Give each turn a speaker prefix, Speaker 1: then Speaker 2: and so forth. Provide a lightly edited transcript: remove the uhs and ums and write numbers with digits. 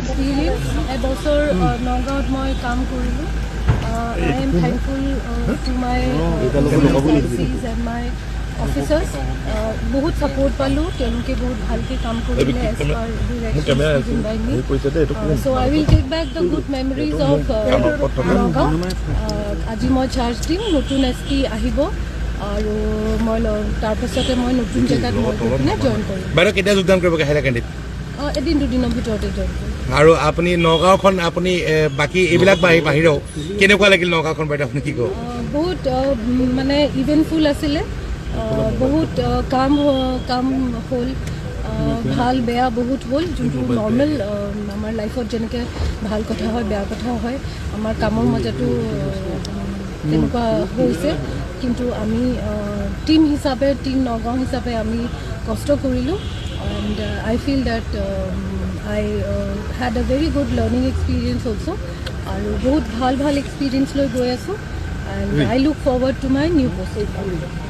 Speaker 1: experience এবছৰ নগাঁৱত মই কাম কৰিলোঁ I am thankful to my এমচিজ এণ্ড মাই অফিচাৰ্ছ বহুত ছাপোৰ্ট পালোঁ তেওঁলোকে বহুত ভালকৈ কাম কৰিলে as per so' I will take back the good memories of Nagaon আজি মই চাৰ্জ দিম নতুন এছ পি আহিব আৰু মই তাৰপিছতে মই নতুন জেগাত মই গৈ পিনে জইন কৰিম
Speaker 2: বাইদেউ কেতিয়া যোগদান কৰিব হাইলাকান্দিত
Speaker 1: এদিন দুদিনৰ ভিতৰতে জইন কৰিম
Speaker 2: আৰু আপুনি নগাঁওখন আপুনি বাকী এইবিলাক বাহিৰেও কেনেকুৱা লাগিল নগাঁওখন বাইদেউ আপুনি কি ক'ব
Speaker 1: বহুত মানে ইভেণ্টফুল আছিলে বহুত কাম হ'ল ভাল বেয়া বহুত হ'ল যোনটো নৰ্মেল আমাৰ লাইফত যেনেকৈ ভাল কথা হয় বেয়া কথা হয় আমাৰ কামৰ মাজতো তেনেকুৱা হৈছে কিন্তু আমি টিম হিচাপে টিম নগাঁও হিচাপে আমি কষ্ট কৰিলোঁ and I feel that I had a very good learning experience also' আৰু বহুত ভাল এক্সপিৰিয়েঞ্চ লৈ গৈ আছোঁ and I look forward to my new post